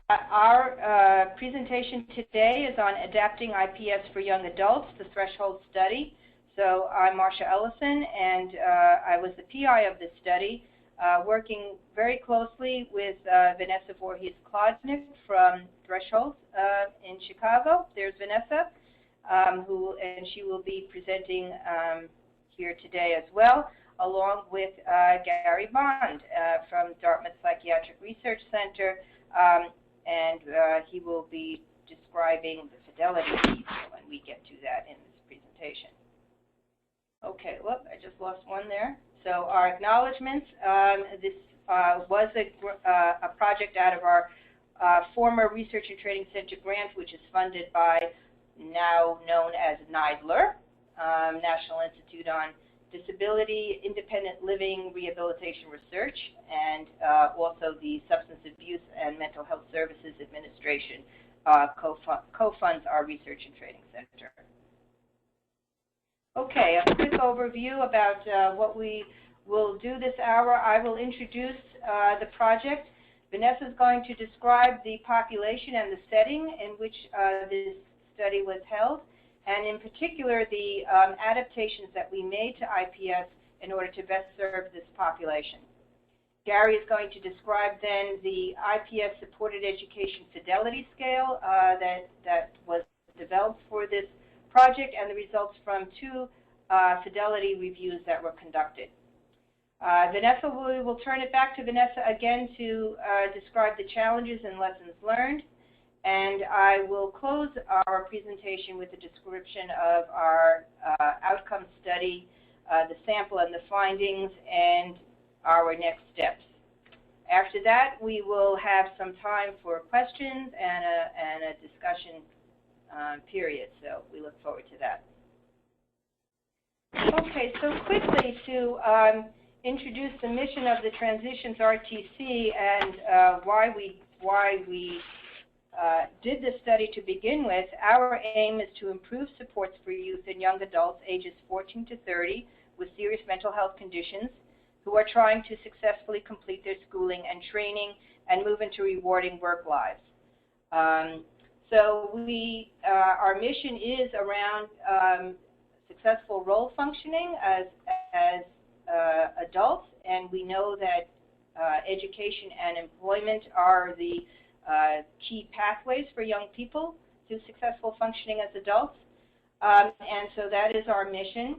Our presentation today is on adapting IPS for young adults, the threshold study. So I'm Marsha Ellison, and I was the PI of this study, working very closely with Vanessa Vorhies-Klodnick from Threshold in Chicago. There's Vanessa, and she will be presenting here today as well, along with Gary Bond from Dartmouth Psychiatric Research Center, and he will be describing the Fidelity piece when we get to that in this presentation. Okay, whoop, I just lost one there. So our acknowledgments, this was a project out of our former Research and Training Center grant, which is funded by now known as NIDLR, National Institute on Disability, Independent Living, Rehabilitation Research, and also the Substance Abuse and Mental Health Services Administration co-funds our Research and Training Center. Okay, a quick overview about what we will do this hour. I will introduce the project. Vanessa is going to describe the population and the setting in which this study was held, and in particular the adaptations that we made to IPS in order to best serve this population. Gary is going to describe then the IPS Supported Education Fidelity Scale that was developed for this project and the results from two fidelity reviews that were conducted. Vanessa, we will turn it back to Vanessa again to describe the challenges and lessons learned. And I will close our presentation with a description of our outcome study, the sample and the findings, and our next steps. After that, we will have some time for questions and a discussion period, so we look forward to that. Okay, so quickly to introduce the mission of the Transitions RTC and why we did this study to begin with. Our aim is to improve supports for youth and young adults ages 14 to 30 with serious mental health conditions who are trying to successfully complete their schooling and training and move into rewarding work lives. So our mission is around successful role functioning as adults, and we know that education and employment are the key pathways for young people to successful functioning as adults, and so that is our mission.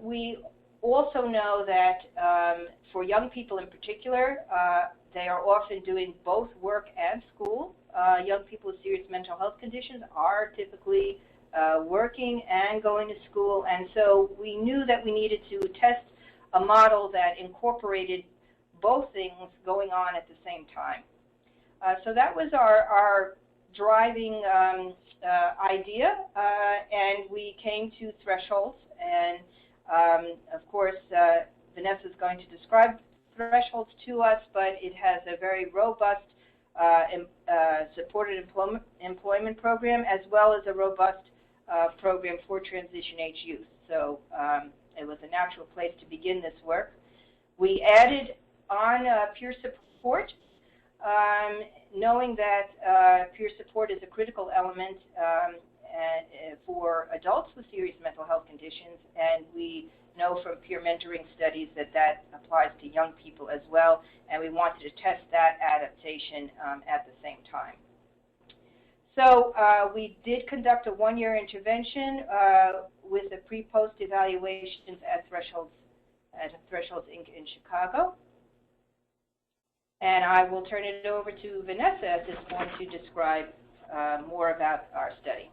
We also know that for young people in particular, they are often doing both work and school. Young people with serious mental health conditions are typically working and going to school, and so we knew that we needed to test a model that incorporated both things going on at the same time. So that was our driving idea, and we came to thresholds. And of course, Vanessa is going to describe thresholds to us, but it has a very robust supported employment program, as well as a robust program for transition-age youth. So it was a natural place to begin this work. We added on peer support, knowing that peer support is a critical element for adults with serious mental health conditions, and we know from peer mentoring studies that that applies to young people as well, and we wanted to test that adaptation at the same time. So we did conduct a one-year intervention with the pre-post evaluations at Thresholds Inc. in Chicago. And I will turn it over to Vanessa at this point to describe more about our study.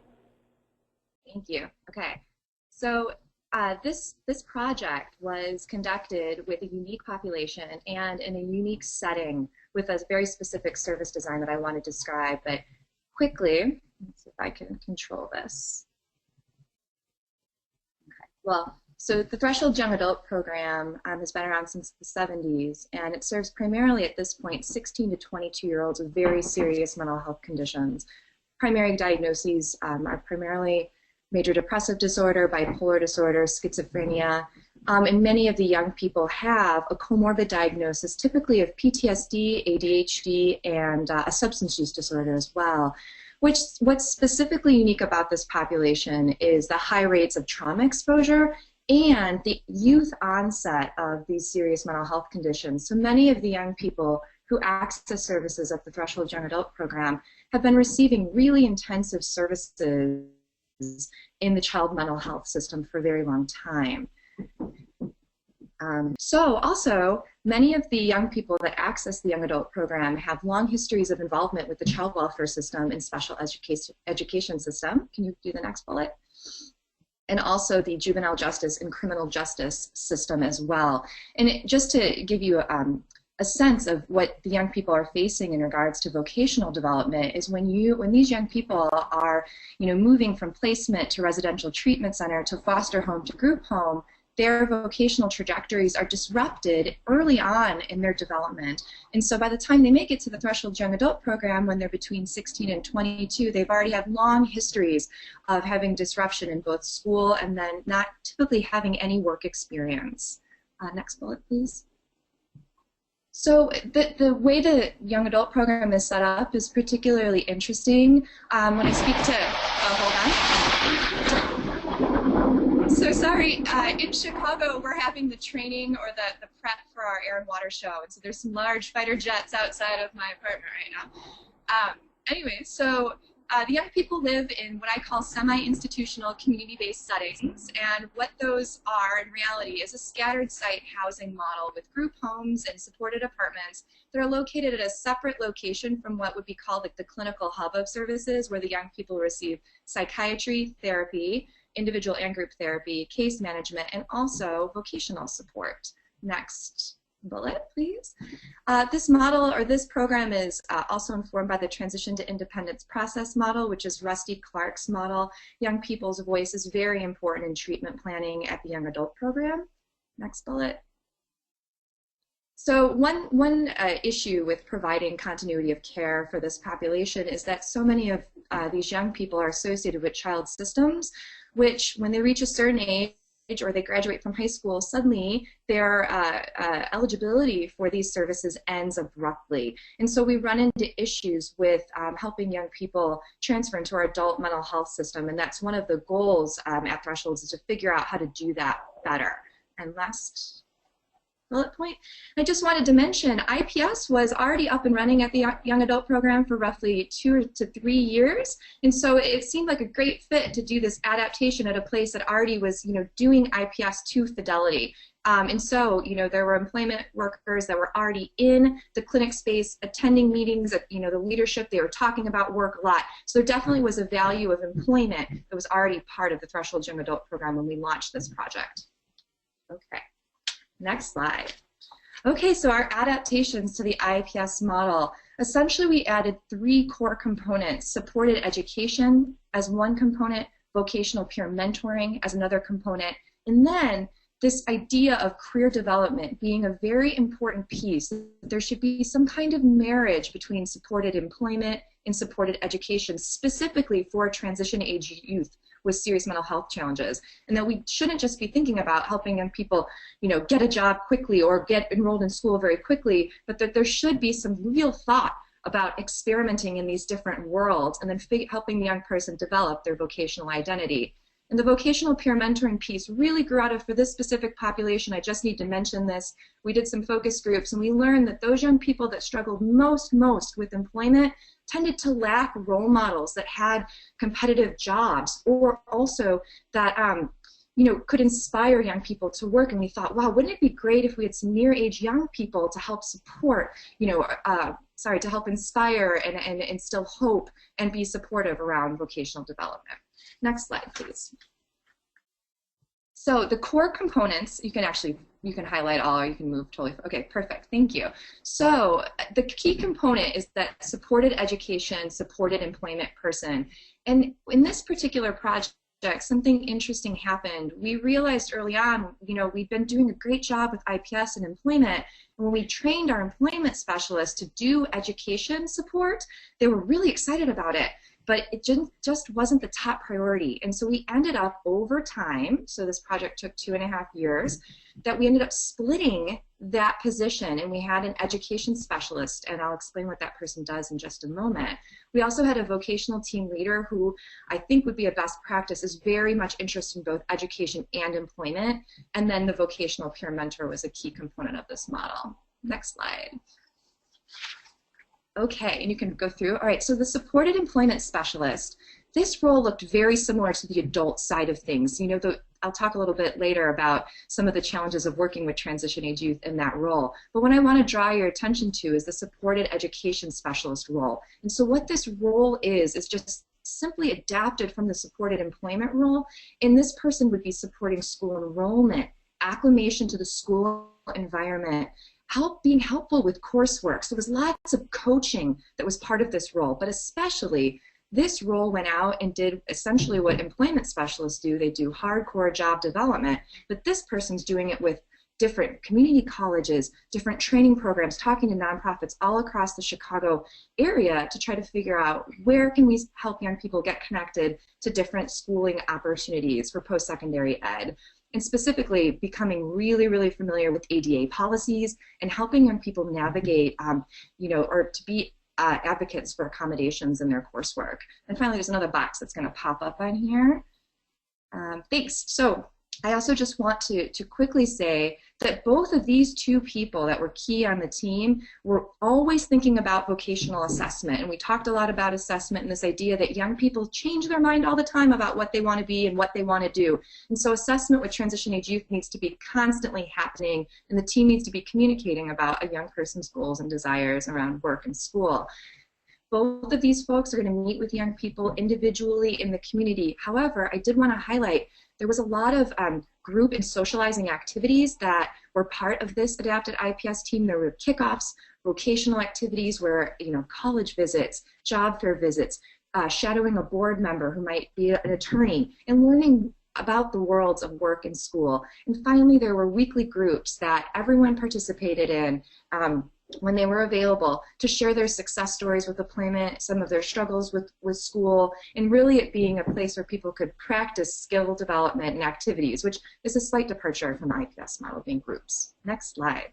Thank you. Okay. So this project was conducted with a unique population and in a unique setting with a very specific service design that I want to describe. But quickly, let's see if I can control this. Okay. Well, so the Threshold Young Adult Program has been around since the 70s, and it serves primarily at this point 16 to 22-year-olds with very serious mental health conditions. Primary diagnoses are primarily major depressive disorder, bipolar disorder, schizophrenia, and many of the young people have a comorbid diagnosis, typically of PTSD, ADHD, and a substance use disorder as well. What's specifically unique about this population is the high rates of trauma exposure and the youth onset of these serious mental health conditions. So many of the young people who access services at the Threshold Young Adult Program have been receiving really intensive services in the child mental health system for a very long time. So also, many of the young people that access the Young Adult Program have long histories of involvement with the child welfare system and special education system. Can you do the next bullet? And also the juvenile justice and criminal justice system as well. And just to give you a sense of what the young people are facing in regards to vocational development is when these young people are moving from placement to residential treatment center to foster home to group home, their vocational trajectories are disrupted early on in their development. And so by the time they make it to the Threshold Young Adult Program, when they're between 16 and 22, they've already had long histories of having disruption in both school and then not typically having any work experience. Next bullet, please. So the way the Young Adult Program is set up is particularly interesting. When I speak to, hold on. So sorry, in Chicago we're having the training or the prep for our air and water show, and so there's some large fighter jets outside of my apartment right now. Anyway, so the young people live in what I call semi-institutional community-based settings, and what those are in reality is a scattered site housing model with group homes and supported apartments that are located at a separate location from what would be called like the clinical hub of services, where the young people receive psychiatry, therapy, individual and group therapy, case management, and also vocational support. Next bullet, please. This model, or this program, is also informed by the Transition to Independence Process model, which is Rusty Clark's model. Young people's voice is very important in treatment planning at the Young Adult Program. Next bullet. So one issue with providing continuity of care for this population is that so many of these young people are associated with child systems, which when they reach a certain age or they graduate from high school, suddenly their eligibility for these services ends abruptly. And so we run into issues with helping young people transfer into our adult mental health system, and that's one of the goals at Thresholds, is to figure out how to do that better. And last bullet point, I just wanted to mention IPS was already up and running at the Young Adult Program for roughly 2 to 3 years, and so it seemed like a great fit to do this adaptation at a place that already was doing IPS to Fidelity. And so there were employment workers that were already in the clinic space, attending meetings, the leadership, they were talking about work a lot. So there definitely was a value of employment that was already part of the Threshold Young Adult Program when we launched this project. Okay. Next slide. Okay, so our adaptations to the IPS model. Essentially, we added 3 core components: supported education as one component, vocational peer mentoring as another component, and then this idea of career development being a very important piece. There should be some kind of marriage between supported employment and supported education, specifically for transition age youth with serious mental health challenges, and that we shouldn't just be thinking about helping young people, get a job quickly or get enrolled in school very quickly, but that there should be some real thought about experimenting in these different worlds and then helping the young person develop their vocational identity. And the vocational peer mentoring piece really grew out of, for this specific population, I just need to mention this, we did some focus groups and we learned that those young people that struggled most with employment tended to lack role models that had competitive jobs, or also that could inspire young people to work. And we thought, wow, wouldn't it be great if we had some near-age young people to help support, to help inspire and instill hope and be supportive around vocational development. Next slide, please. So the core components, you can highlight all, or you can move totally. Okay, perfect, thank you. So the key component is that supported education, supported employment person. And in this particular project, something interesting happened. We realized early on, we'd been doing a great job with IPS and employment, and when we trained our employment specialists to do education support, they were really excited about it. but it just wasn't the top priority. And so we ended up over time, so this project took 2.5 years, that we ended up splitting that position, and we had an education specialist, and I'll explain what that person does in just a moment. We also had a vocational team leader who I think would be a best practice, is very much interested in both education and employment, and then the vocational peer mentor was a key component of this model. Next slide. Okay, and you can go through. All right, so the supported employment specialist, this role looked very similar to the adult side of things. You know, I'll talk a little bit later about some of the challenges of working with transition age youth in that role. But what I want to draw your attention to is the supported education specialist role. And so what this role is just simply adapted from the supported employment role, and this person would be supporting school enrollment, acclimation to the school environment, being helpful with coursework. So there was lots of coaching that was part of this role, but especially this role went out and did essentially what employment specialists do. They do hardcore job development, but this person's doing it with different community colleges, different training programs, talking to nonprofits all across the Chicago area to try to figure out where can we help young people get connected to different schooling opportunities for post-secondary ed. And specifically becoming really, really familiar with ADA policies and helping young people navigate, or to be advocates for accommodations in their coursework. And finally, there's another box that's going to pop up on here. Thanks. So I also just want to quickly say that both of these two people that were key on the team were always thinking about vocational assessment. And we talked a lot about assessment and this idea that young people change their mind all the time about what they want to be and what they want to do. And so assessment with transition age youth needs to be constantly happening, and the team needs to be communicating about a young person's goals and desires around work and school. Both of these folks are going to meet with young people individually in the community. However, I did want to highlight there was a lot of group and socializing activities that were part of this adapted IPS team. There were kickoffs, vocational activities where, college visits, job fair visits, shadowing a board member who might be an attorney, and learning about the worlds of work and school. And finally, there were weekly groups that everyone participated in when they were available to share their success stories with employment, some of their struggles with school, and really it being a place where people could practice skill development and activities, which is a slight departure from the IPS model being groups. Next slide.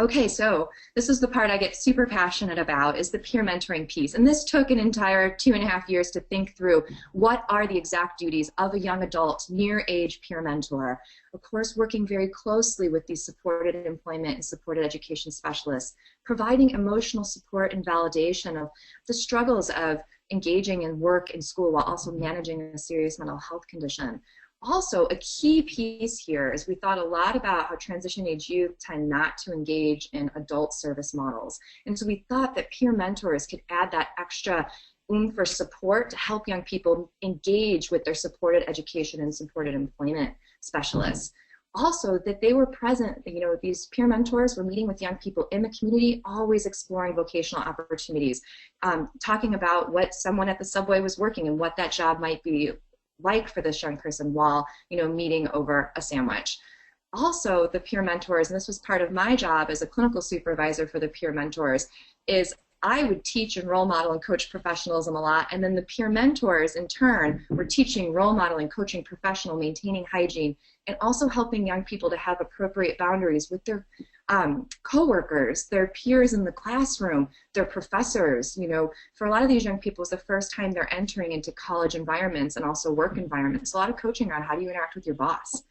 Okay, so this is the part I get super passionate about, is the peer mentoring piece. And this took an entire 2.5 years to think through what are the exact duties of a young adult near age peer mentor. Of course, working very closely with these supported employment and supported education specialists, providing emotional support and validation of the struggles of engaging in work and school while also managing a serious mental health condition. Also, a key piece here is we thought a lot about how transition age youth tend not to engage in adult service models. And so we thought that peer mentors could add that extra oomph for support to help young people engage with their supported education and supported employment specialists. Also, that they were present, these peer mentors were meeting with young people in the community, always exploring vocational opportunities, talking about what someone at the subway was working and what that job might be like for this young person while, meeting over a sandwich. Also, the peer mentors, and this was part of my job as a clinical supervisor for the peer mentors, is I would teach and role model and coach professionalism a lot, and then the peer mentors, in turn, were teaching, role modeling, coaching professional, maintaining hygiene, and also helping young people to have appropriate boundaries with their coworkers, their peers in the classroom, their professors. For a lot of these young people, it's the first time they're entering into college environments and also work environments. A lot of coaching on how do you interact with your boss.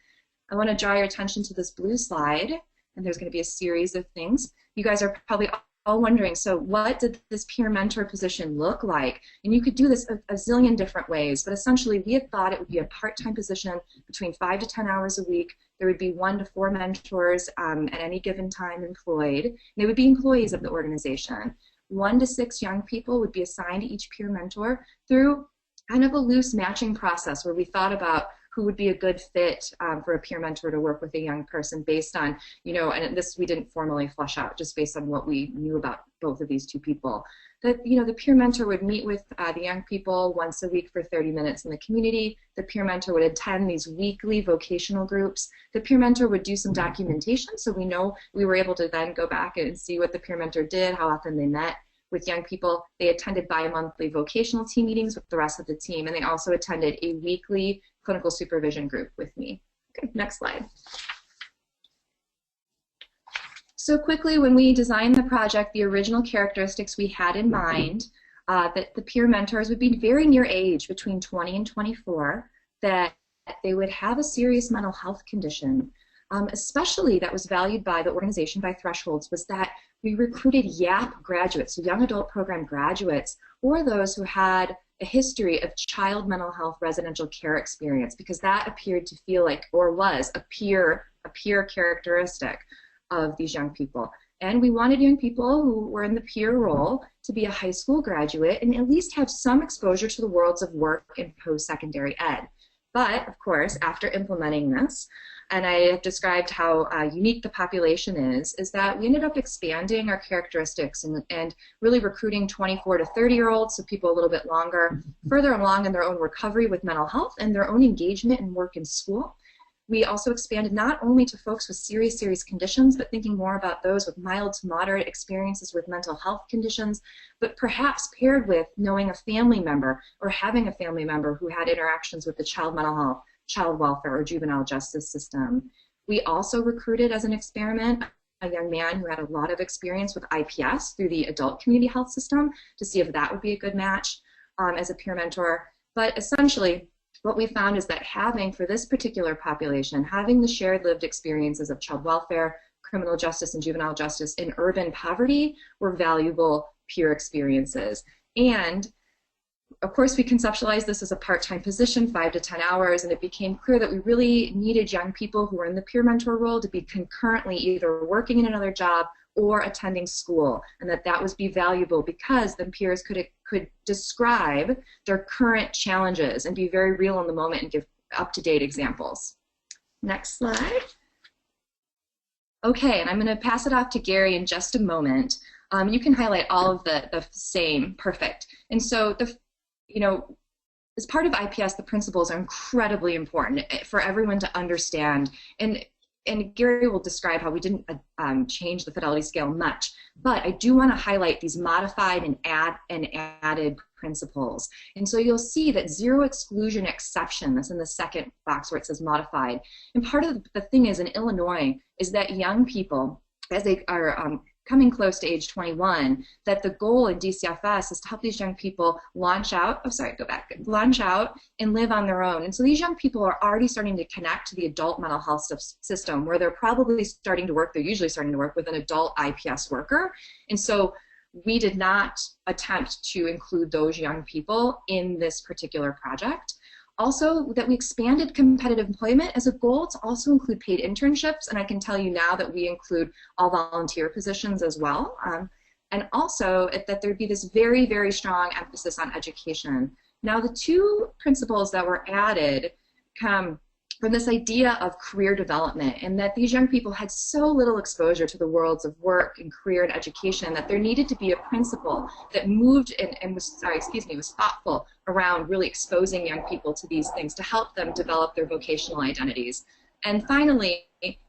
I want to draw your attention to this blue slide, and there's going to be a series of things. You guys are probably all wondering, so what did this peer mentor position look like? And you could do this a zillion different ways, but essentially we had thought it would be a part-time position between 5 to 10 hours a week. There would be 1 to 4 mentors at any given time employed. They would be employees of the organization. 1 to 6 young people would be assigned to each peer mentor through kind of a loose matching process where we thought about who would be a good fit for a peer mentor to work with a young person based on, and this we didn't formally flesh out, just based on what we knew about both of these two people. That, the peer mentor would meet with the young people once a week for 30 minutes in the community. The peer mentor would attend these weekly vocational groups. The peer mentor would do some documentation, so we were able to then go back and see what the peer mentor did, how often they met with young people. They attended bi-monthly vocational team meetings with the rest of the team, and they also attended a weekly clinical supervision group with me. Okay, next slide. So quickly, when we designed the project, the original characteristics we had in mind, that the peer mentors would be very near age, between 20 and 24, that they would have a serious mental health condition. Especially that was valued by the organization by Thresholds was that we recruited YAP graduates, so young adult program graduates, or those who had a history of child mental health residential care experience, because that appeared to feel like, or was, a peer characteristic of these young people. And we wanted young people who were in the peer role to be a high school graduate and at least have some exposure to the worlds of work and post-secondary ed. But, of course, after implementing this, and I have described how unique the population is that we ended up expanding our characteristics and really recruiting 24 to 30-year-olds, so people a little bit longer, further along in their own recovery with mental health and their own engagement in work and school. We also expanded not only to folks with serious conditions, but thinking more about those with mild to moderate experiences with mental health conditions, but perhaps paired with knowing a family member or having a family member who had interactions with the child mental health, child welfare, or juvenile justice system. We also recruited as an experiment a young man who had a lot of experience with IPS through the adult community health system to see if that would be a good match as a peer mentor. But essentially, what we found is that having, for this particular population, having the shared lived experiences of child welfare, criminal justice, and juvenile justice in urban poverty were valuable peer experiences. And of course, we conceptualized this as a part-time position, 5 to 10 hours, and it became clear that we really needed young people who were in the peer mentor role to be concurrently either working in another job or attending school, and that was be valuable because then peers could describe their current challenges and be very real in the moment and give up-to-date examples. Next slide. Okay, and I'm going to pass it off to Gary in just a moment. You can highlight all of the same, perfect. And so as part of IPS, the principles are incredibly important for everyone to understand. And Gary will describe how we didn't change the Fidelity scale much, but I do want to highlight these modified and added principles. And so you'll see that zero exclusion exception, that's in the second box where it says modified. And part of the thing is in Illinois is that young people, as they are coming close to age 21, that the goal in DCFS is to help these young people launch out and live on their own. And so these young people are already starting to connect to the adult mental health system where they're probably starting to work, they're usually starting to work with an adult IPS worker. And so we did not attempt to include those young people in this particular project. Also, that we expanded competitive employment as a goal to also include paid internships, and I can tell you now that we include all volunteer positions as well. And also that there'd be this very strong emphasis on education. Now, the two principles that were added come from this idea of career development, and that these young people had so little exposure to the worlds of work and career and education that there needed to be a principle that moved and was thoughtful around really exposing young people to these things to help them develop their vocational identities. And finally,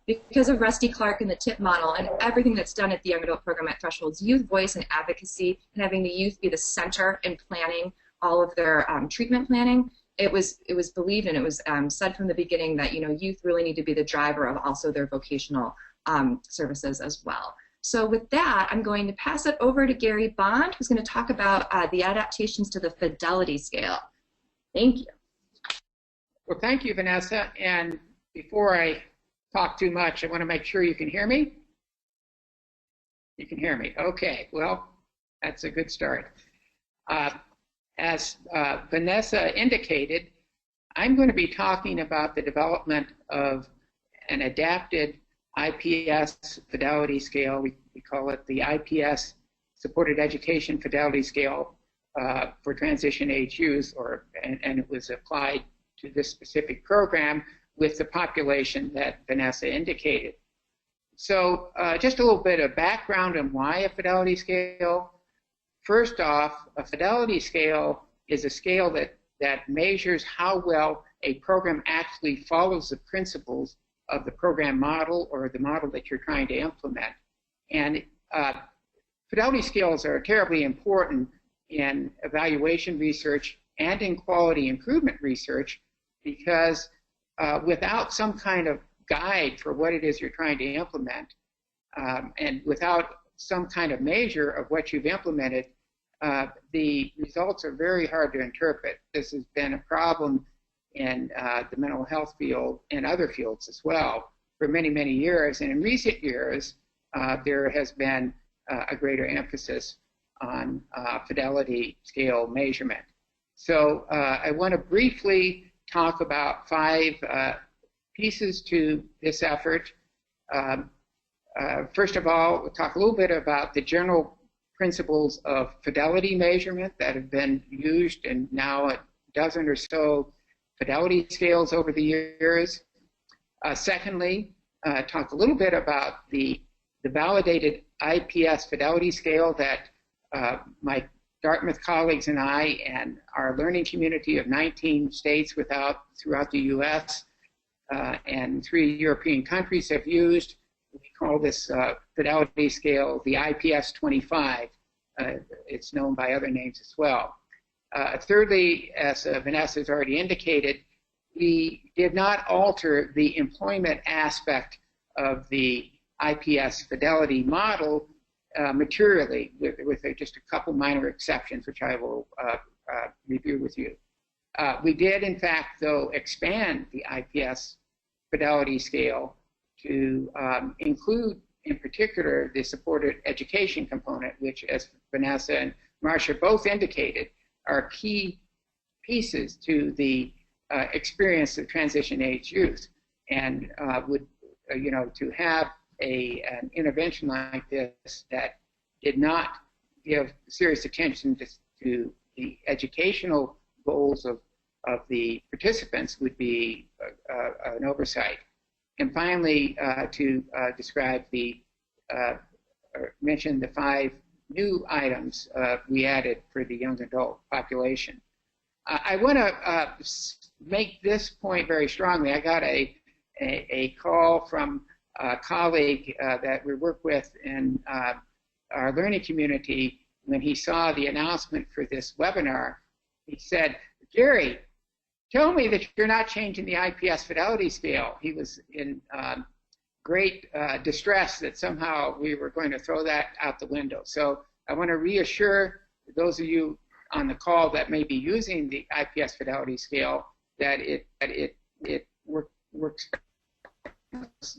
because of Rusty Clark and the TIP model and everything that's done at the Young Adult Program at Thresholds, youth voice and advocacy, and having the youth be the center in planning all of their treatment planning, it was believed and it was said from the beginning that youth really need to be the driver of also their vocational services as well. So with that, I'm going to pass it over to Gary Bond, who's going to talk about the adaptations to the Fidelity scale. Thank you. Well, thank you, Vanessa. And before I talk too much, I want to make sure you can hear me. You can hear me. Okay. Well, that's a good start. As Vanessa indicated, I'm going to be talking about the development of an adapted IPS Fidelity scale. We call it the IPS Supported Education Fidelity Scale for Transition Age Youth, and it was applied to this specific program with the population that Vanessa indicated. So just a little bit of background on why a Fidelity scale. First off, a Fidelity scale is a scale that measures how well a program actually follows the principles of the program model or the model that you're trying to implement. And fidelity scales are terribly important in evaluation research and in quality improvement research because without some kind of guide for what it is you're trying to implement and without some kind of measure of what you've implemented, the results are very hard to interpret. This has been a problem in the mental health field and other fields as well for many, many years. And in recent years, there has been a greater emphasis on fidelity scale measurement. So I want to briefly talk about 5 pieces to this effort. First of all, we'll talk a little bit about the general principles of fidelity measurement that have been used in now a dozen or so fidelity scales over the years. Secondly, talk a little bit about the validated IPS fidelity scale that my Dartmouth colleagues and I and our learning community of 19 states throughout the U.S. And 3 European countries have used. We call this fidelity scale the IPS 25. It's known by other names as well. Thirdly, as Vanessa has already indicated, we did not alter the employment aspect of the IPS fidelity model materially, with just a couple minor exceptions, which I will review with you. We did, in fact, though, expand the IPS fidelity scale to include, in particular, the supported education component, which, as Vanessa and Marsha both indicated, are key pieces to the experience of transition age youth. And to have an intervention like this that did not give serious attention to the educational goals of the participants would be an oversight. And finally, to describe or mention the 5 new items we added for the young adult population. I want to make this point very strongly. I got a call from a colleague that we work with in our learning community when he saw the announcement for this webinar. He said, "Gary, tell me that you're not changing the IPS fidelity scale." He was in great distress that somehow we were going to throw that out the window. So I want to reassure those of you on the call that may be using the IPS fidelity scale that it works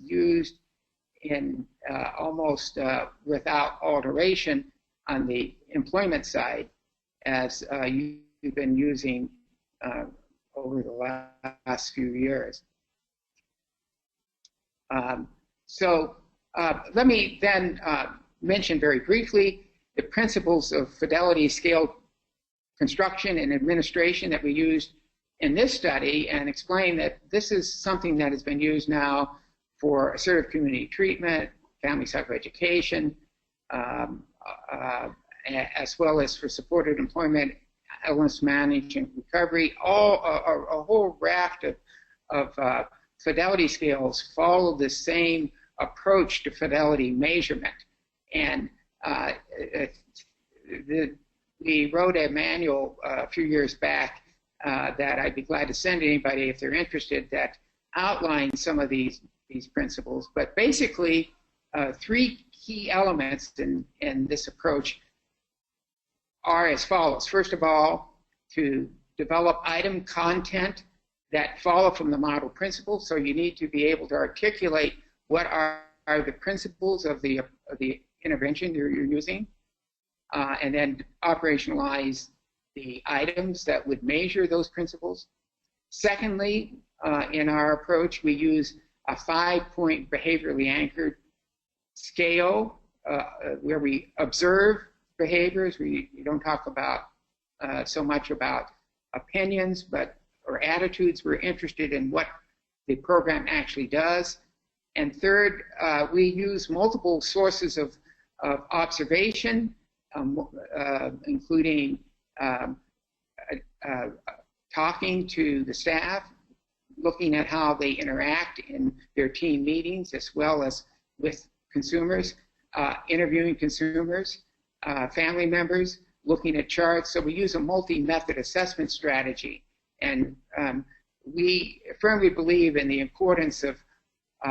used in almost without alteration on the employment side as you've been using over the last few years. Let me then mention very briefly the principles of fidelity scale construction and administration that we used in this study and explain that this is something that has been used now for assertive community treatment, family psychoeducation, as well as for supported employment, illness management, recovery. A whole raft of fidelity scales follow the same approach to fidelity measurement. And we wrote a manual a few years back that I'd be glad to send to anybody if they're interested that outlines some of these principles. But basically, 3 key elements in this approach are as follows. First of all, to develop item content that follow from the model principles. So you need to be able to articulate what are the principles of the intervention you're using, and then operationalize the items that would measure those principles. Secondly, in our approach, we use a 5-point behaviorally anchored scale where we observe behaviors. We don't talk about so much about opinions, or attitudes. We're interested in what the program actually does. And third, we use multiple sources of observation, including talking to the staff, looking at how they interact in their team meetings, as well as with consumers, interviewing consumers, family members, looking at charts. So we use a multi-method assessment strategy. And we firmly believe in the importance of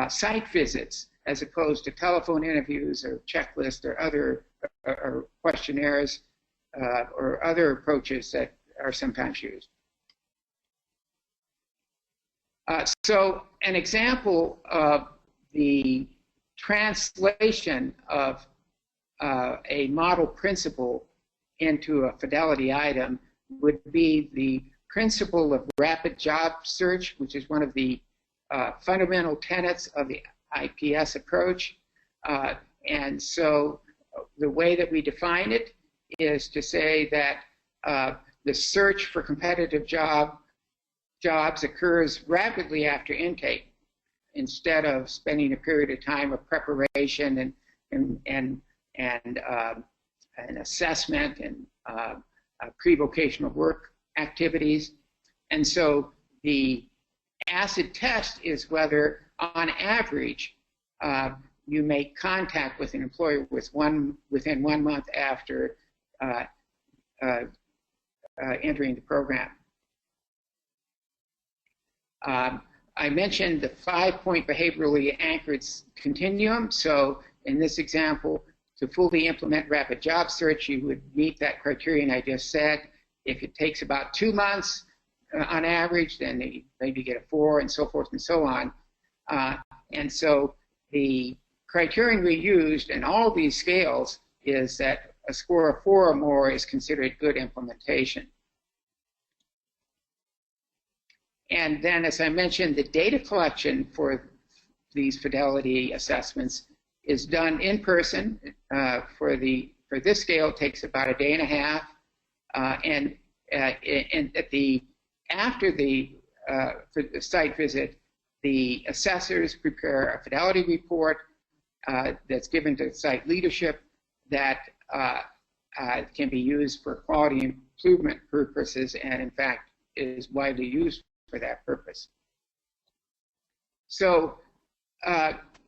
site visits as opposed to telephone interviews or checklists or other or questionnaires or other approaches that are sometimes used. So an example of the translation of a model principle into a Fidelity item would be the principle of rapid job search, which is one of the fundamental tenets of the IPS approach. And so the way that we define it is to say that the search for competitive jobs occurs rapidly after intake, instead of spending a period of time of preparation and assessment and pre-vocational work activities. And so the acid test is whether, on average, you make contact with an employer within 1 month after entering the program. I mentioned the 5-point behaviorally anchored continuum. So in this example, to fully implement rapid job search, you would meet that criterion I just said. If it takes about 2 months on average, then you maybe get a 4, and so forth and so on. And so the criterion we used in all these scales is that a score of 4 or more is considered good implementation. And then, as I mentioned, the data collection for these Fidelity assessments is done in person. For this scale, it takes about a day and a half. After the site visit, the assessors prepare a Fidelity report that's given to site leadership that can be used for quality improvement purposes, and in fact is widely used for that purpose. So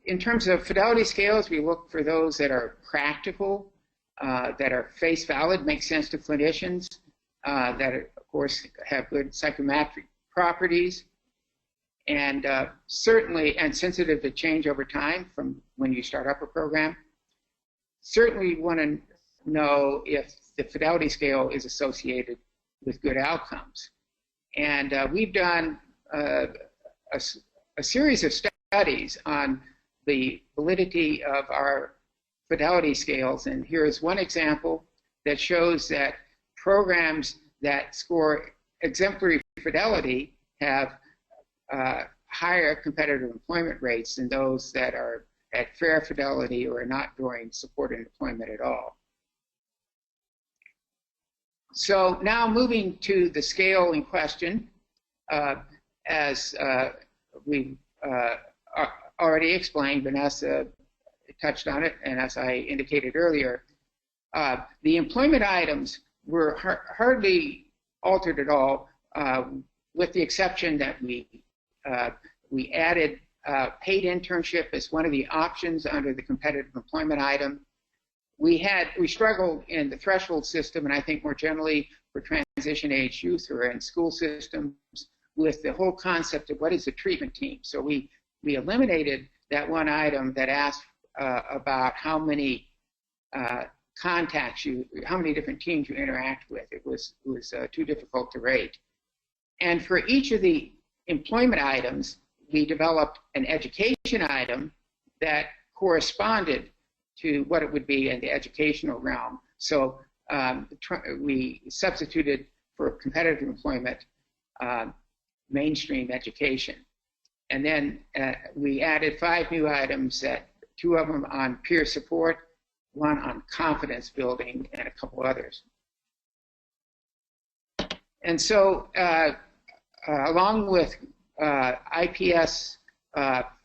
in terms of Fidelity scales, we look for those that are practical, that are face valid, make sense to clinicians, that are, of course, have good psychometric properties, and certainly, and sensitive to change over time from when you start up a program. Certainly want to know if the Fidelity scale is associated with good outcomes. And we've done a series of studies on the validity of our Fidelity scales. And here's one example that shows that programs that score exemplary Fidelity have higher competitive employment rates than those that are at fair Fidelity or are not doing supported employment at all. So now moving to the scale in question, as we already explained, Vanessa touched on it, and as I indicated earlier, the employment items were hardly altered at all, with the exception that we added paid internship as one of the options under the competitive employment item. We struggled in the threshold system, and I think more generally for transition age youth who are in school systems, with the whole concept of what is a treatment team. So we eliminated that one item that asked about how many how many different teams you interact with. It was too difficult to rate. And for each of the employment items, we developed an education item that corresponded to what it would be in the educational realm. So we substituted for competitive employment mainstream education. And then we added 5 new items, 2 of them on peer support, 1 on confidence building, and a couple others. And so along with IPS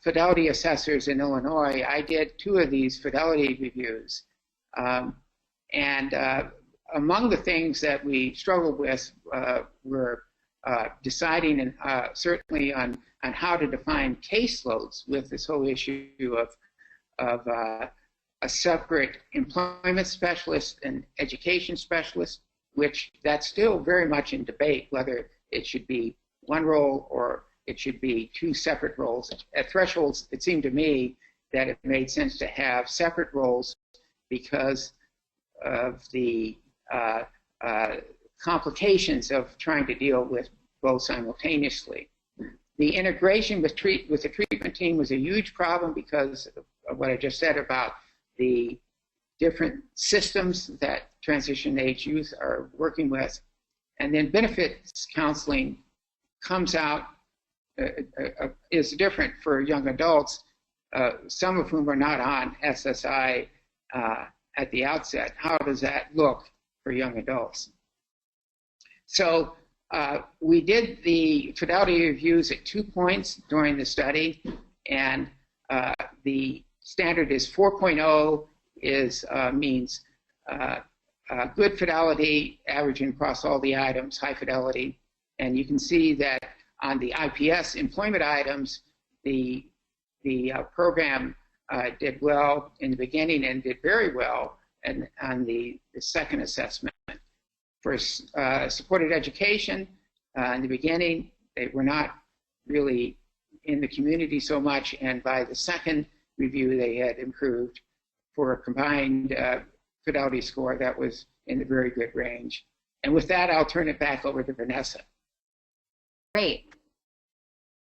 Fidelity assessors in Illinois, I did 2 of these Fidelity reviews. And among the things that we struggled with were deciding, and certainly on how to define caseloads with this whole issue of a separate employment specialist and education specialist, which that's still very much in debate whether it should be one role or it should be two separate roles. At Thresholds, it seemed to me that it made sense to have separate roles because of the complications of trying to deal with both simultaneously. The integration with the treatment team was a huge problem because of what I just said about the different systems that transition age youth are working with. And then benefits counseling comes out, is different for young adults, some of whom are not on SSI at the outset. How does that look for young adults? So we did the Fidelity reviews at 2 points during the study, and the standard is 4.0 means good fidelity, averaging across all the items, high fidelity. And you can see that on the IPS employment items, the program did well in the beginning and did very well on the second assessment. For supported education, in the beginning, they were not really in the community so much, and by the second review, they had improved for a combined fidelity score that was in the very good range. And with that, I'll turn it back over to Vanessa. Great.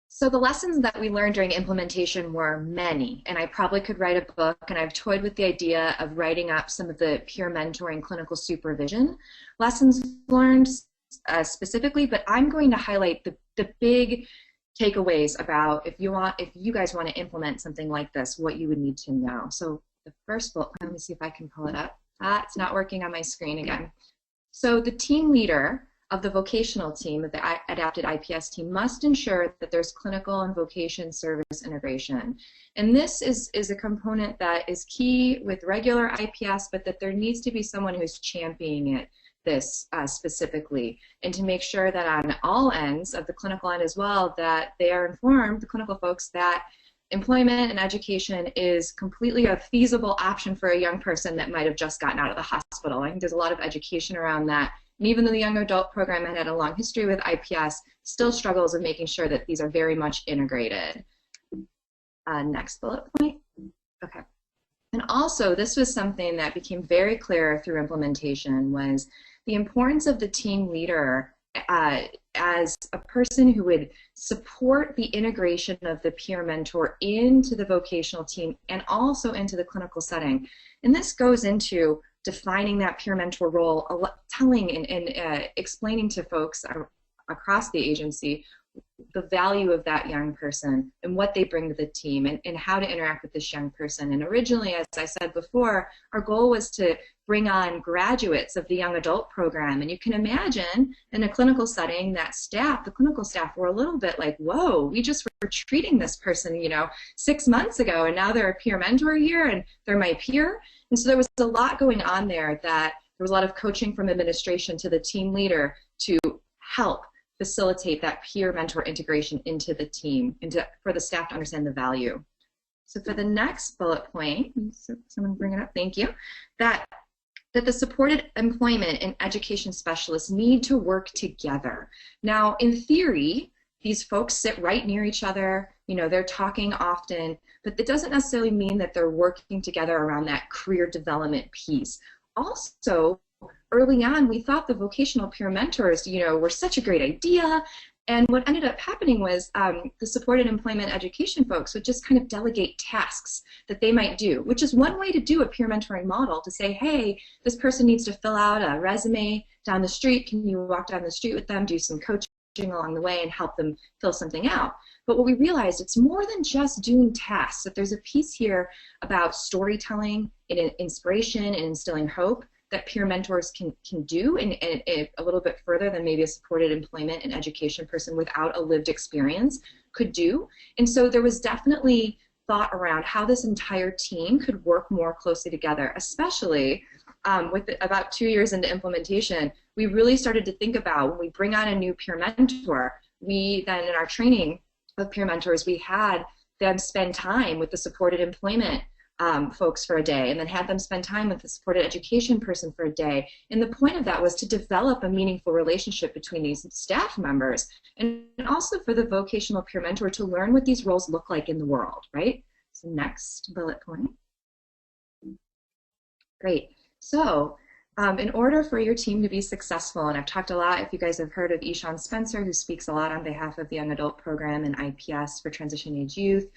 So the lessons that we learned during implementation were many, and I probably could write a book, and I've toyed with the idea of writing up some of the peer mentoring clinical supervision lessons learned specifically, but I'm going to highlight the big takeaways about if you guys want to implement something like this, what you would need to know. So the first bullet point, let me see if I can pull it up. It's not working on my screen again. So the team leader of the vocational team, of the adapted IPS team, must ensure that there's clinical and vocation service integration. And this is a component that is key with regular IPS, but that there needs to be someone who's championing this specifically, and to make sure that on all ends of the clinical end as well, that they are informed, the clinical folks, that employment and education is completely a feasible option for a young person that might have just gotten out of the hospital. I think there's a lot of education around that. And even though the young adult program had a long history with IPS, still struggles with making sure that these are very much integrated. Next bullet point. Okay. And also, this was something that became very clear through implementation, was the importance of the team leader as a person who would support the integration of the peer mentor into the vocational team and also into the clinical setting. And this goes into defining that peer mentor role, telling and explaining to folks across the agency the value of that young person and what they bring to the team, and how to interact with this young person. And originally, as I said before, our goal was to bring on graduates of the young adult program. And you can imagine in a clinical setting that the clinical staff were a little bit like, whoa, we just were treating this person, 6 months ago, and now they're a peer mentor here and they're my peer. And so there was a lot going on there, that there was a lot of coaching from administration to the team leader to help facilitate that peer mentor integration into the team, for the staff to understand the value. So for the next bullet point, someone bring it up, thank you, that the supported employment and education specialists need to work together. Now, in theory, these folks sit right near each other, they're talking often, but that doesn't necessarily mean that they're working together around that career development piece. Also, early on, we thought the vocational peer mentors, were such a great idea. And what ended up happening was the supported employment education folks would just kind of delegate tasks that they might do, which is one way to do a peer mentoring model, to say, hey, this person needs to fill out a resume down the street. Can you walk down the street with them, do some coaching along the way, and help them fill something out? But what we realized, it's more than just doing tasks. That there's a piece here about storytelling and inspiration and instilling hope that peer mentors can do, and a little bit further than maybe a supported employment and education person without a lived experience could do. And so there was definitely thought around how this entire team could work more closely together, especially with about 2 years into implementation. We really started to think about, when we bring on a new peer mentor, we then, in our training of peer mentors, we had them spend time with the supported employment folks for a day, and then had them spend time with the supported education person for a day. And the point of that was to develop a meaningful relationship between these staff members, and also for the vocational peer mentor to learn what these roles look like in the world, right? So next bullet point. Great. So in order for your team to be successful, and I've talked a lot, if you guys have heard of Ishan Spencer, who speaks a lot on behalf of the Young Adult Program and IPS for Transition Age Youth,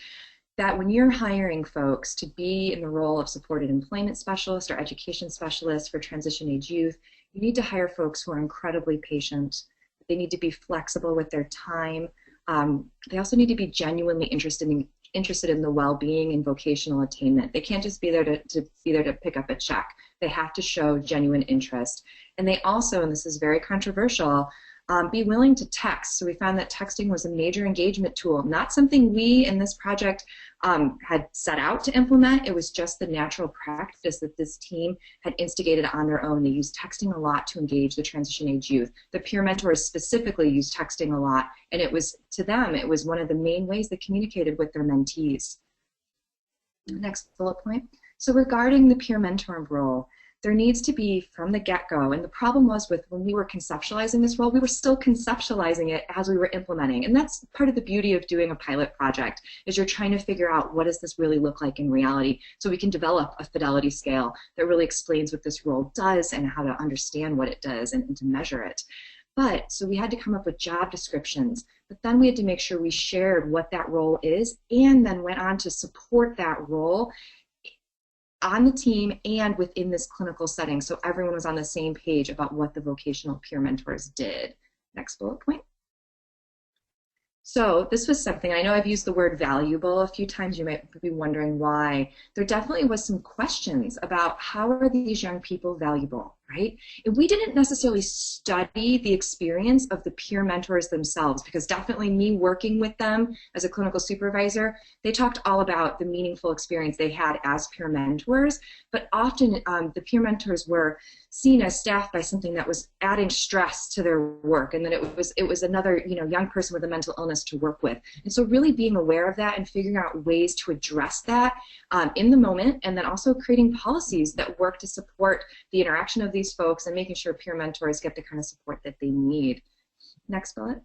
that when you're hiring folks to be in the role of supported employment specialist or education specialist for transition age youth, you need to hire folks who are incredibly patient. They need to be flexible with their time. They also need to be genuinely interested in the well-being and vocational attainment. They can't just be there to pick up a check. They have to show genuine interest. And they also, and this is very controversial, be willing to text. So we found that texting was a major engagement tool, not something we in this project had set out to implement. It was just the natural practice that this team had instigated on their own. They used texting a lot to engage the transition age youth. The peer mentors specifically used texting a lot, and it was, to them, it was one of the main ways they communicated with their mentees. Next bullet point. So regarding the peer mentor role, there needs to be from the get-go, and the problem was with when we were conceptualizing this role, we were still conceptualizing it as we were implementing, and that's part of the beauty of doing a pilot project, is you're trying to figure out what does this really look like in reality, so we can develop a Fidelity scale that really explains what this role does and how to understand what it does and to measure it. But, so we had to come up with job descriptions, but then we had to make sure we shared what that role is and then went on to support that role on the team and within this clinical setting, so everyone was on the same page about what the vocational peer mentors did. Next bullet point. So this was something, I know I've used the word valuable a few times, you might be wondering why. There definitely was some questions about how are these young people valuable, right? And we didn't necessarily study the experience of the peer mentors themselves, because definitely me working with them as a clinical supervisor, they talked all about the meaningful experience they had as peer mentors, but often the peer mentors were seen as staff by something that was adding stress to their work, and then it was another young person with a mental illness to work with. And so really being aware of that and figuring out ways to address that in the moment, and then also creating policies that work to support the interaction of these folks and making sure peer mentors get the kind of support that they need. Next bullet.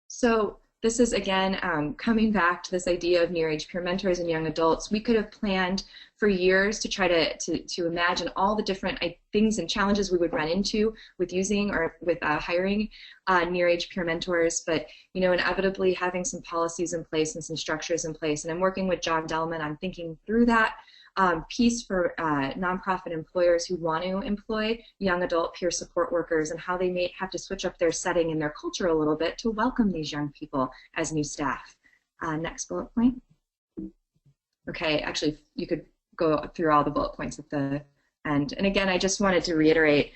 So this is, again, coming back to this idea of near-age peer mentors and young adults. We could have planned for years to try to imagine all the different things and challenges we would run into with using or with hiring near-age peer mentors, but inevitably having some policies in place and some structures in place. And I'm working with John Delman on thinking through that piece for nonprofit employers who want to employ young adult peer support workers and how they may have to switch up their setting and their culture a little bit to welcome these young people as new staff. Next bullet point. Okay, actually, you could go through all the bullet points at the end. And again, I just wanted to reiterate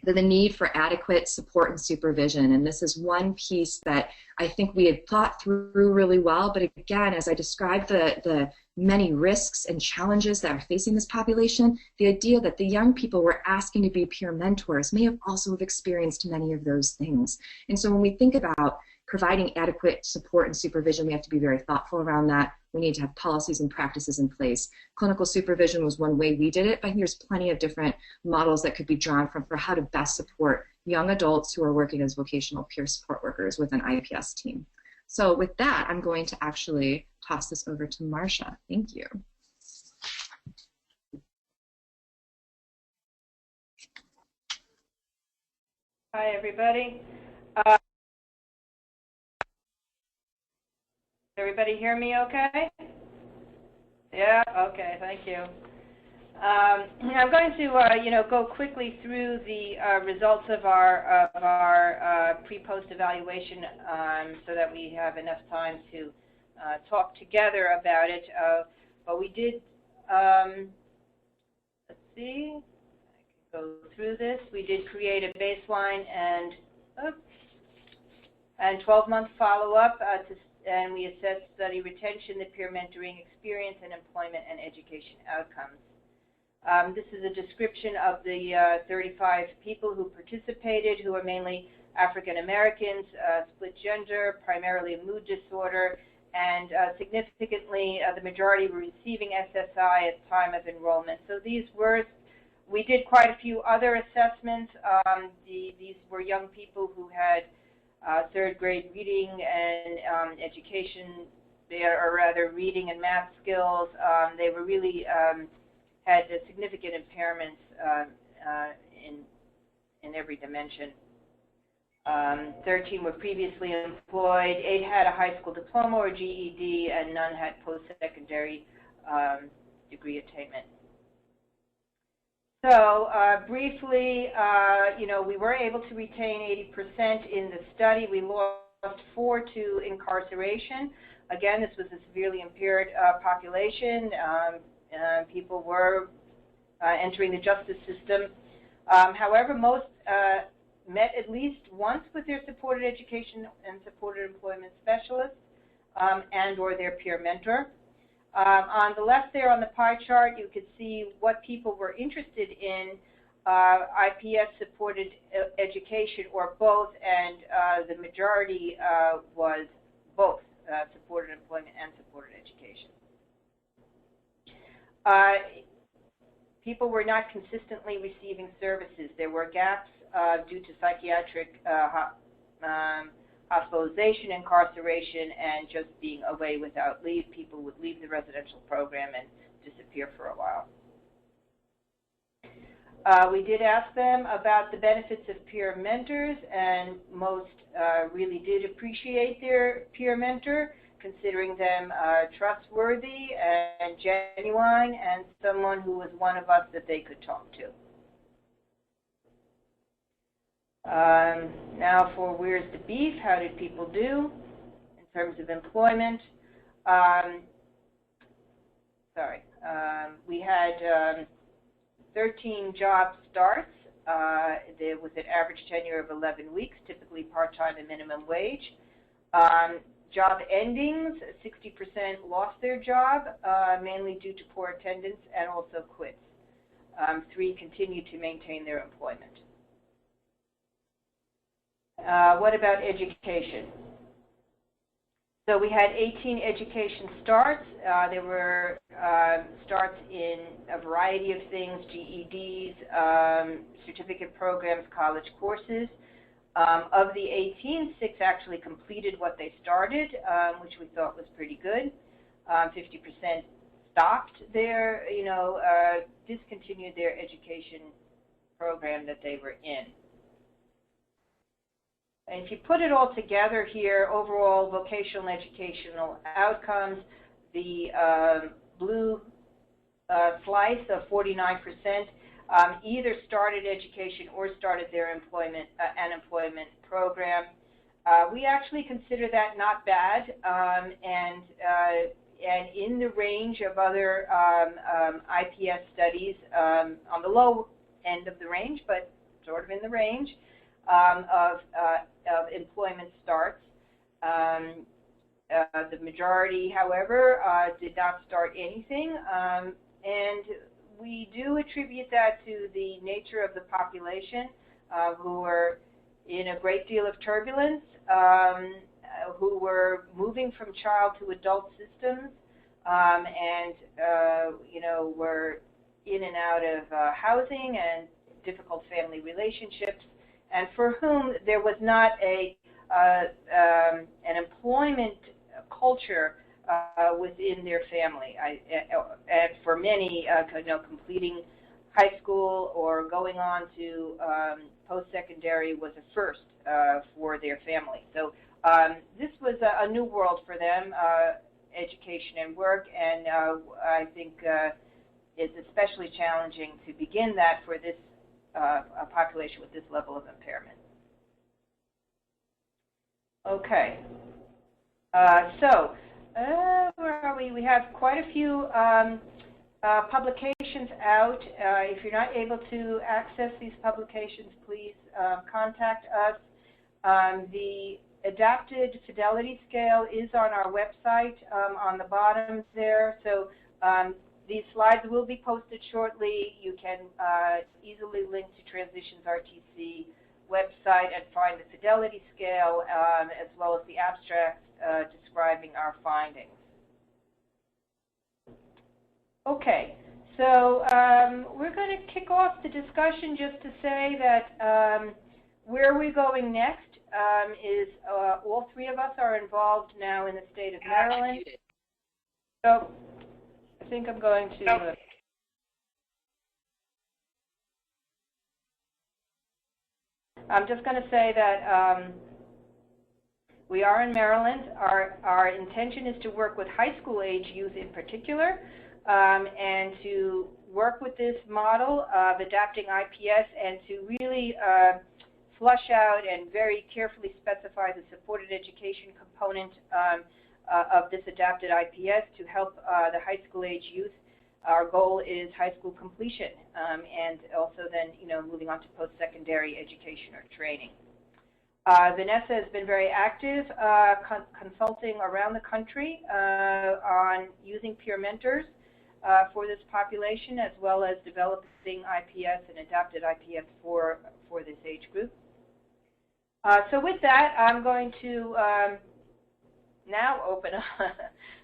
the need for adequate support and supervision. And this is one piece that I think we had thought through really well. But again, as I described the many risks and challenges that are facing this population, the idea that the young people we're asking to be peer mentors may have also have experienced many of those things. And so when we think about providing adequate support and supervision, we have to be very thoughtful around that. We need to have policies and practices in place. Clinical supervision was one way we did it, but I think there's plenty of different models that could be drawn from for how to best support young adults who are working as vocational peer support workers with an IPS team. So with that, I'm going to actually toss this over to Marsha. Thank you. Hi, everybody. Everybody hear me okay? Yeah, okay, thank you. I'm going to go quickly through the results of our pre-post evaluation so that we have enough time to talk together about it. But we did, let's see, I can go through this. We did create a baseline and 12-month follow-up and we assessed study retention, the peer mentoring experience, and employment and education outcomes. This is a description of the 35 people who participated, who are mainly African Americans, split gender, primarily mood disorder, and significantly, the majority were receiving SSI at time of enrollment. So these were, we did quite a few other assessments. These were young people who had third grade reading and education, or rather reading and math skills. They were really had significant impairments in every dimension. 13 were previously employed, 8 had a high school diploma or GED, and none had post-secondary degree attainment. So briefly, we were able to retain 80% in the study. We lost 4 to incarceration. Again, this was a severely impaired population. People were entering the justice system. However, most met at least once with their supported education and supported employment specialist and or their peer mentor. On the left there on the pie chart, you could see what people were interested in, IPS supported education or both, and the majority was both supported employment and supported education. People were not consistently receiving services. There were gaps due to psychiatric hospitalization, incarceration, and just being away without leave. People would leave the residential program and disappear for a while. We did ask them about the benefits of peer mentors, and most really did appreciate their peer mentor, considering them trustworthy and genuine and someone who was one of us that they could talk to. Now for Where's the Beef? How did people do in terms of employment? We had 13 job starts with an average tenure of 11 weeks, typically part-time and minimum wage. Job endings, 60% lost their job, mainly due to poor attendance and also quits. 3 continued to maintain their employment. What about education? So we had 18 education starts. There were starts in a variety of things, GEDs, certificate programs, college courses. Of the 18, 6 actually completed what they started, which we thought was pretty good. 50% stopped their, discontinued their education program that they were in. And if you put it all together here, overall vocational educational outcomes, the blue slice of 49% either started education or started their employment unemployment program. We actually consider that not bad, and in the range of other IPS studies, on the low end of the range, but sort of in the range of employment starts. The majority, however, did not start anything, and we do attribute that to the nature of the population, who were in a great deal of turbulence, who were moving from child to adult systems, and were in and out of housing and difficult family relationships, and for whom there was not an employment culture within their family. And for many, completing high school or going on to post-secondary was a first for their family. So this was a new world for them, education and work, and I think it's especially challenging to begin that for this a population with this level of impairment. Okay, where are we? We have quite a few publications out. If you're not able to access these publications, please contact us. The adapted Fidelity scale is on our website on the bottom there. So these slides will be posted shortly. You can easily link to Transitions RTC website and find the Fidelity scale, as well as the abstracts describing our findings. Okay, so we're going to kick off the discussion just to say that where we're going next is all three of us are involved now in the state of Maryland. So I think I'm going to... I'm just going to say that we are in Maryland. Our intention is to work with high school age youth in particular, and to work with this model of adapting IPS and to really flush out and very carefully specify the supported education component of this adapted IPS to help the high school age youth. Our goal is high school completion, and also then, moving on to post-secondary education or training. Vanessa has been very active consulting around the country on using peer mentors for this population, as well as developing IPS and adapted IPS for this age group. So with that, I'm going to now open up.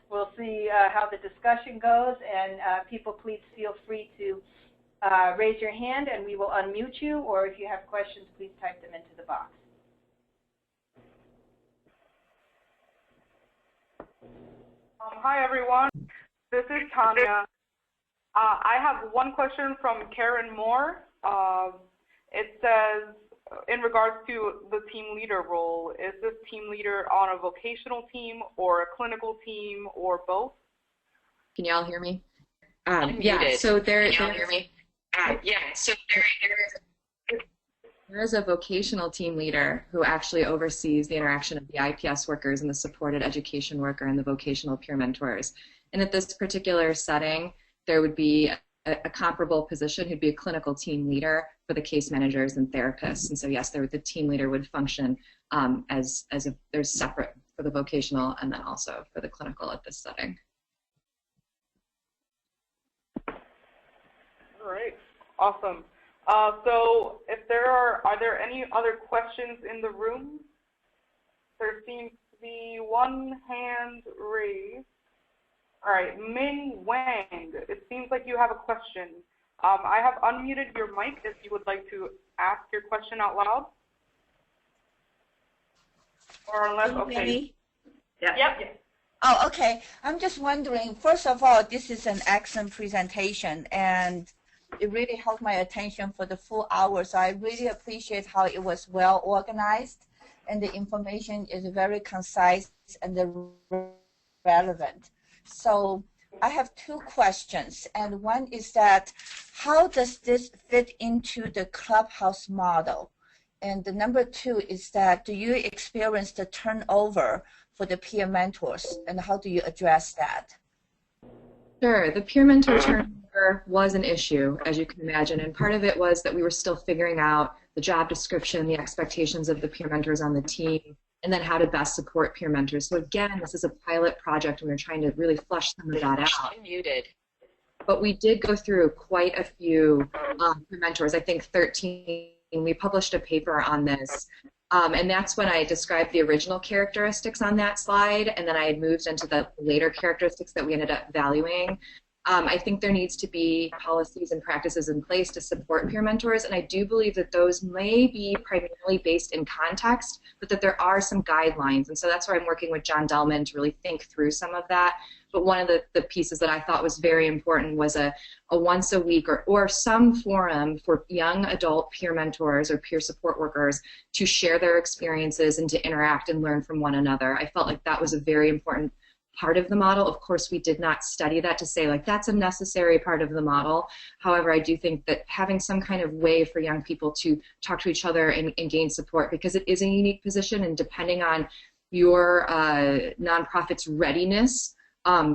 We'll see how the discussion goes, and people, please feel free to raise your hand and we will unmute you, or if you have questions, please type them into the box. Hi everyone, this is Tanya. I have one question from Karen Moore. It says, in regards to the team leader role, is this team leader on a vocational team or a clinical team or both? Can y'all hear me? Yeah, so there is a vocational team leader who actually oversees the interaction of the IPS workers and the supported education worker and the vocational peer mentors. And at this particular setting, there would be a comparable position who'd be a clinical team leader for the case managers and therapists. And so yes, the team leader would function as if there's separate for the vocational and then also for the clinical at this setting. All right, awesome. So if are there any other questions in the room? There seems to be one hand raised. All right, Ming Wang, it seems like you have a question. I have unmuted your mic if you would like to ask your question out loud. Or unless, okay. Yeah. Yep. Oh, okay. I'm just wondering, first of all, this is an excellent presentation, and it really held my attention for the full hour, so I really appreciate how it was well organized, and the information is very concise and relevant. So I have two questions, and one is that how does this fit into the clubhouse model? And the number two is that do you experience the turnover for the peer mentors, and how do you address that? Sure, the peer mentor turnover was an issue, as you can imagine, and part of it was that we were still figuring out the job description, the expectations of the peer mentors on the team, and then how to best support peer mentors. So again, this is a pilot project, and we were trying to really flush some of that out. But we did go through quite a few peer mentors, I think 13. We published a paper on this, and that's when I described the original characteristics on that slide, and then I had moved into the later characteristics that we ended up valuing. I think there needs to be policies and practices in place to support peer mentors, and I do believe that those may be primarily based in context, but that there are some guidelines, and so that's where I'm working with John Delman to really think through some of that. But one of the pieces that I thought was very important was a once a week or some forum for young adult peer mentors or peer support workers to share their experiences and to interact and learn from one another. I felt like that was a very important part of the model. Of course, we did not study that to say like that's a necessary part of the model. However, I do think that having some kind of way for young people to talk to each other and gain support, because it is a unique position, and depending on your nonprofit's readiness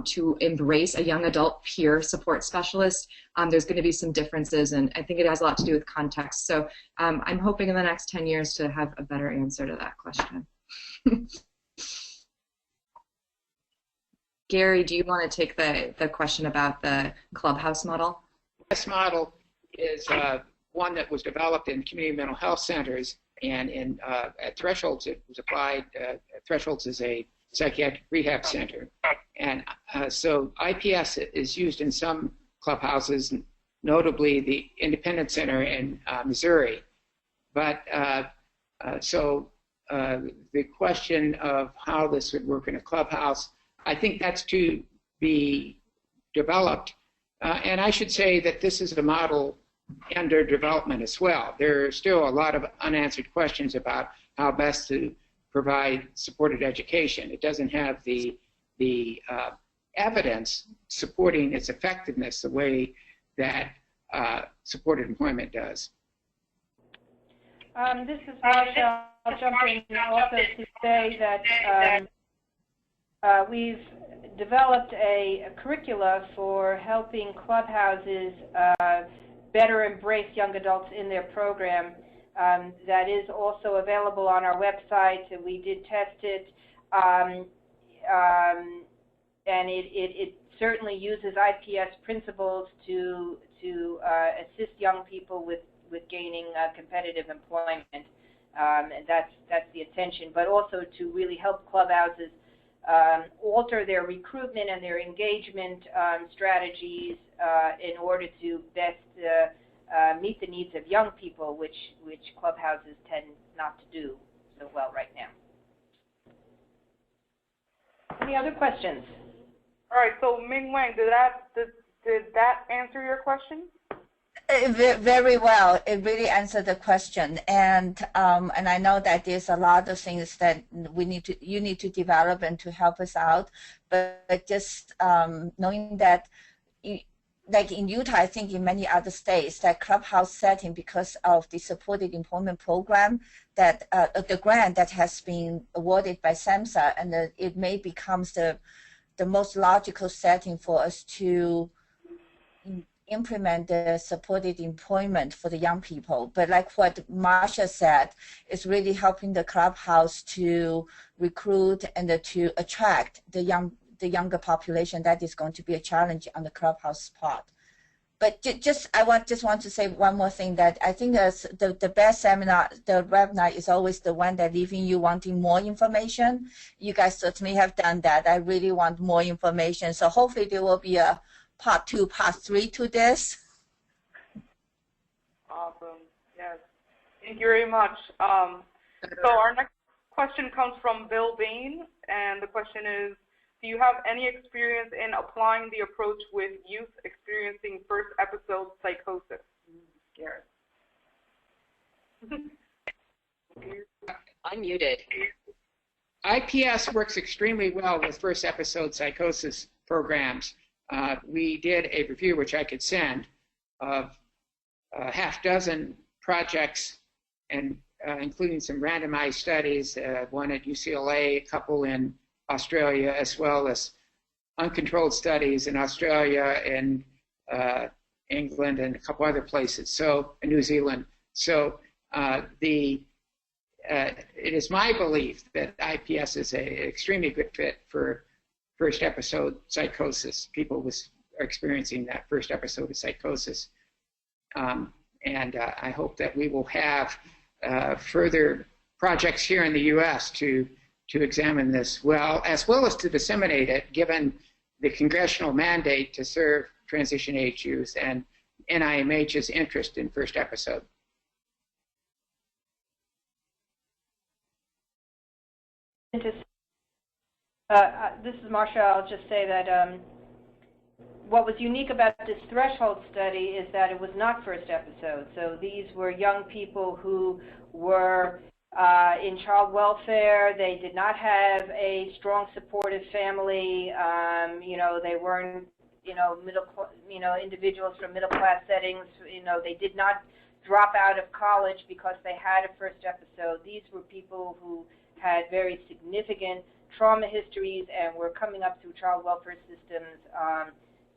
to embrace a young adult peer support specialist, there's going to be some differences, and I think it has a lot to do with context. So I'm hoping in the next 10 years to have a better answer to that question. Gary, do you want to take the question about the clubhouse model? This model is one that was developed in community mental health centers, and at Thresholds it was applied. Thresholds is a psychiatric rehab center. And so IPS is used in some clubhouses, notably the Independent Center in Missouri. But the question of how this would work in a clubhouse, I think that's to be developed. And I should say that this is a model under development as well. There are still a lot of unanswered questions about how best to provide supported education. It doesn't have the evidence supporting its effectiveness the way that supported employment does. This is Marsha. I'll jump in also to say that we've developed a curricula for helping clubhouses better embrace young adults in their program. That is also available on our website. We did test it, and it certainly uses IPS principles to assist young people with gaining competitive employment. And that's the intention, but also to really help clubhouses alter their recruitment and their engagement strategies in order to best meet the needs of young people, which clubhouses tend not to do so well right now. Any other questions? All right, so Ming Wang, did that answer your question? Very well. It really answered the question, and I know that there's a lot of things that you need to develop and to help us out. But just knowing that, like in Utah, I think in many other states, that clubhouse setting, because of the supported employment program, that the grant that has been awarded by SAMHSA, and it may become the most logical setting for us to implement the supported employment for the young people. But like what Marsha said, it's really helping the clubhouse to recruit and to attract the younger population. That is going to be a challenge on the clubhouse part. But I just want to say one more thing, that I think the best seminar, the webinar, is always the one that leaving you wanting more information. You guys certainly have done that. I really want more information. So hopefully there will be a part 2, part 3 to this. Awesome. Yes. Thank you very much. So our next question comes from Bill Bain, and the question is, do you have any experience in applying the approach with youth experiencing first episode psychosis? Garrett. Unmuted. IPS works extremely well with first episode psychosis programs. We did a review, which I could send, of a half dozen projects, and including some randomized studies, one at UCLA, a couple in Australia, as well as uncontrolled studies in Australia and England and a couple other places, so in New Zealand. So it is my belief that IPS is an extremely good fit for first episode psychosis. People are experiencing that first episode of psychosis. And I hope that we will have further projects here in the U.S. to examine this as well as to disseminate it, given the congressional mandate to serve transition age youth and NIMH's interest in first episode. This is Marsha. I'll just say that what was unique about this threshold study is that it was not first episode. So these were young people who were in child welfare. They did not have a strong supportive family. They weren't, individuals from middle class settings. They did not drop out of college because they had a first episode. These were people who had very significant trauma histories and were coming up through child welfare systems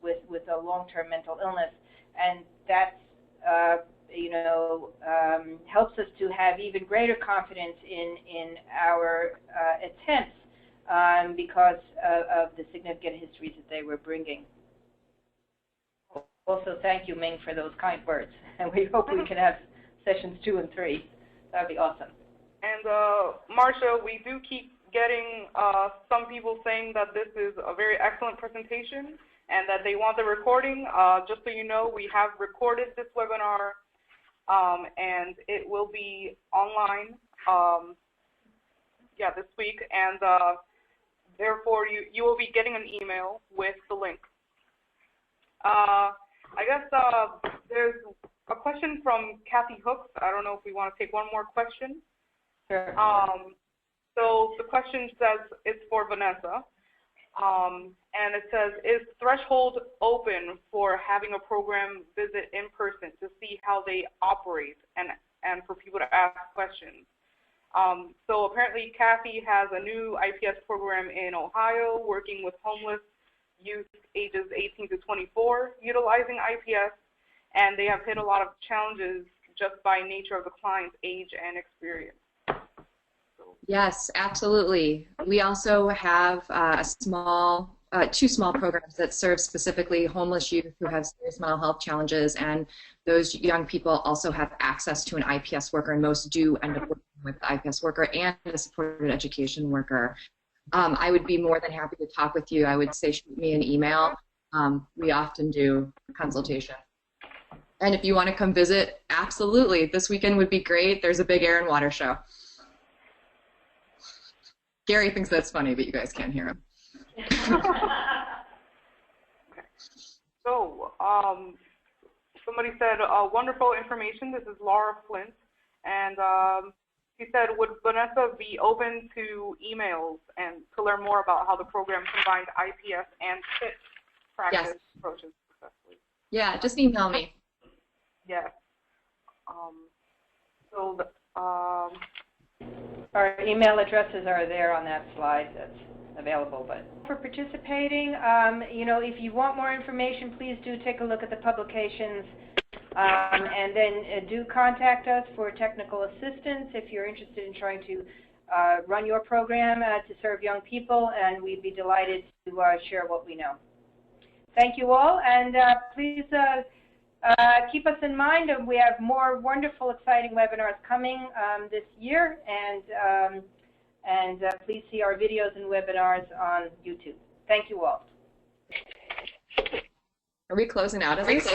with a long-term mental illness, and that's helps us to have even greater confidence in our attempts because of the significant histories that they were bringing. Also, thank you, Ming, for those kind words, and we hope we can have sessions 2 and 3. That would be awesome. And Marsha, we do keep getting some people saying that this is a very excellent presentation and that they want the recording. Just so you know, we have recorded this webinar and it will be online this week, and therefore you will be getting an email with the link. I guess there's a question from Kathy Hooks. I don't know if we want to take one more question. Sure. So the question says, it's for Vanessa, and it says, is Threshold open for having a program visit in person to see how they operate and for people to ask questions? So apparently Kathy has a new IPS program in Ohio working with homeless youth ages 18 to 24 utilizing IPS, and they have hit a lot of challenges just by nature of the client's age and experience. Yes, absolutely. We also have two small programs that serve specifically homeless youth who have serious mental health challenges, and those young people also have access to an IPS worker, and most do end up working with the IPS worker and a supported education worker. I would be more than happy to talk with you. I would say shoot me an email. We often do consultation. And if you want to come visit, absolutely. This weekend would be great. There's a big air and water show. Gary thinks that's funny, but you guys can't hear him. So, somebody said, wonderful information. This is Laura Flint. And she said, would Vanessa be open to emails and to learn more about how the program combined IPS and FIT practice approaches successfully? Yeah, just email me. Yes. Our email addresses are there on that slide that's available. But for participating, if you want more information, please do take a look at the publications, and then do contact us for technical assistance if you're interested in trying to run your program to serve young people, and we'd be delighted to share what we know. Thank you all, and please keep us in mind, and we have more wonderful, exciting webinars coming this year, and please see our videos and webinars on YouTube. Thank you all. Are we closing out of this?